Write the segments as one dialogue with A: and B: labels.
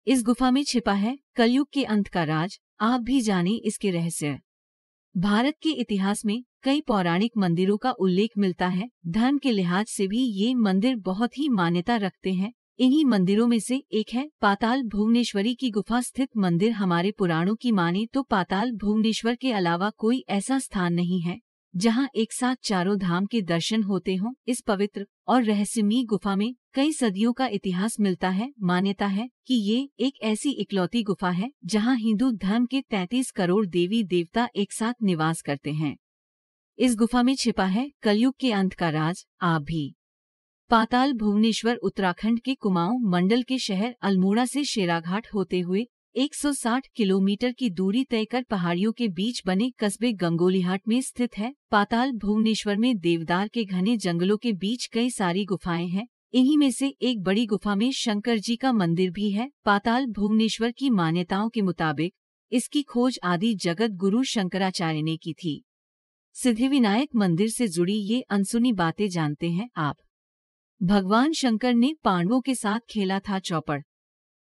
A: इस गुफा में छिपा है कलयुग के अंत का राज, आप भी जाने इसके रहस्य। भारत के इतिहास में कई पौराणिक मंदिरों का उल्लेख मिलता है। धर्म के लिहाज से भी ये मंदिर बहुत ही मान्यता रखते हैं। इन्हीं मंदिरों में से एक है पाताल भुवनेश्वरी की गुफा स्थित मंदिर। हमारे पुराणों की माने तो पाताल भुवनेश्वर के अलावा कोई ऐसा स्थान नहीं है जहां एक साथ चारों धाम के दर्शन होते हों। इस पवित्र और रहस्यमयी गुफा में कई सदियों का इतिहास मिलता है। मान्यता है कि ये एक ऐसी इकलौती गुफा है जहां हिंदू धर्म के 33 करोड़ देवी देवता एक साथ निवास करते हैं। इस गुफा में छिपा है कलयुग के अंत का राज, आप भी। पाताल भुवनेश्वर उत्तराखंड के कुमाऊं मंडल के शहर अल्मोड़ा से शेराघाट होते हुए 160 किलोमीटर की दूरी तय कर पहाड़ियों के बीच बने कस्बे गंगोलीहाट में स्थित है। पाताल भुवनेश्वर में देवदार के घने जंगलों के बीच कई सारी गुफाएं हैं। इन्हीं में से एक बड़ी गुफा में शंकर जी का मंदिर भी है। पाताल भुवनेश्वर की मान्यताओं के मुताबिक इसकी खोज आदि जगत गुरु शंकराचार्य ने की थी। सिद्धिविनायक मंदिर से जुड़ी ये अनसुनी बातें जानते हैं आप। भगवान शंकर ने पांडवों के साथ खेला था चौपड़।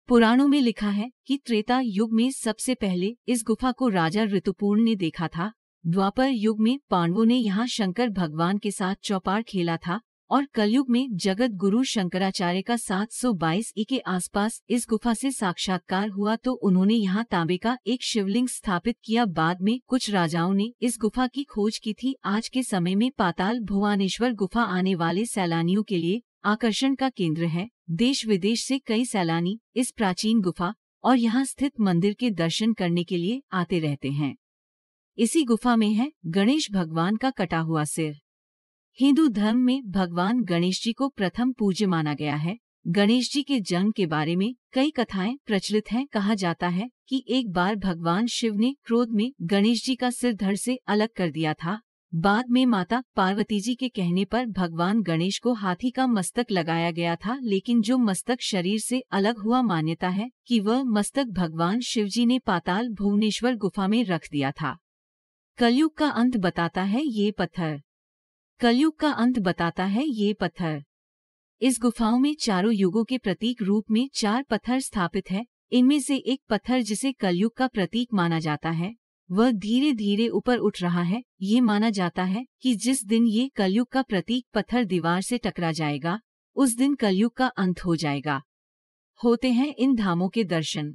A: पुराणों में लिखा है कि त्रेता युग में सबसे पहले इस गुफा को राजा ऋतुपूर्ण ने देखा था। द्वापर युग में पांडवों ने यहाँ शंकर भगवान के साथ चौपाड़ खेला था और कलयुग में जगत गुरु शंकराचार्य का 722 ई के आसपास इस गुफा से साक्षात्कार हुआ तो उन्होंने यहाँ तांबे का एक शिवलिंग स्थापित किया। बाद में कुछ राजाओं ने इस गुफा की खोज की थी। आज के समय में पाताल भुवनेश्वर गुफा आने वाले सैलानियों के लिए आकर्षण का केंद्र है। देश विदेश से कई सैलानी इस प्राचीन गुफा और यहाँ स्थित मंदिर के दर्शन करने के लिए आते रहते हैं। इसी गुफा में है गणेश भगवान का कटा हुआ सिर। हिंदू धर्म में भगवान गणेश जी को प्रथम पूज्य माना गया है। गणेश जी के जन्म के बारे में कई कथाएं प्रचलित हैं। कहा जाता है कि एक बार भगवान शिव ने क्रोध में गणेश जी का सिर धड़ से अलग कर दिया था। बाद में माता पार्वती जी के कहने पर भगवान गणेश को हाथी का मस्तक लगाया गया था, लेकिन जो मस्तक शरीर से अलग हुआ, मान्यता है कि वह मस्तक भगवान शिव जी ने पाताल भुवनेश्वर गुफा में रख दिया था। कलयुग का अंत बताता है ये पत्थर। कलयुग का अंत बताता है ये पत्थर। इस गुफाओं में चारों युगों के प्रतीक रूप में 4 पत्थर स्थापित है। इनमें से एक पत्थर जिसे कलयुग का प्रतीक माना जाता है वह धीरे धीरे ऊपर उठ रहा है। ये माना जाता है कि जिस दिन ये कलयुग का प्रतीक पत्थर दीवार से टकरा जाएगा उस दिन कलयुग का अंत हो जाएगा। होते हैं इन धामों के दर्शन।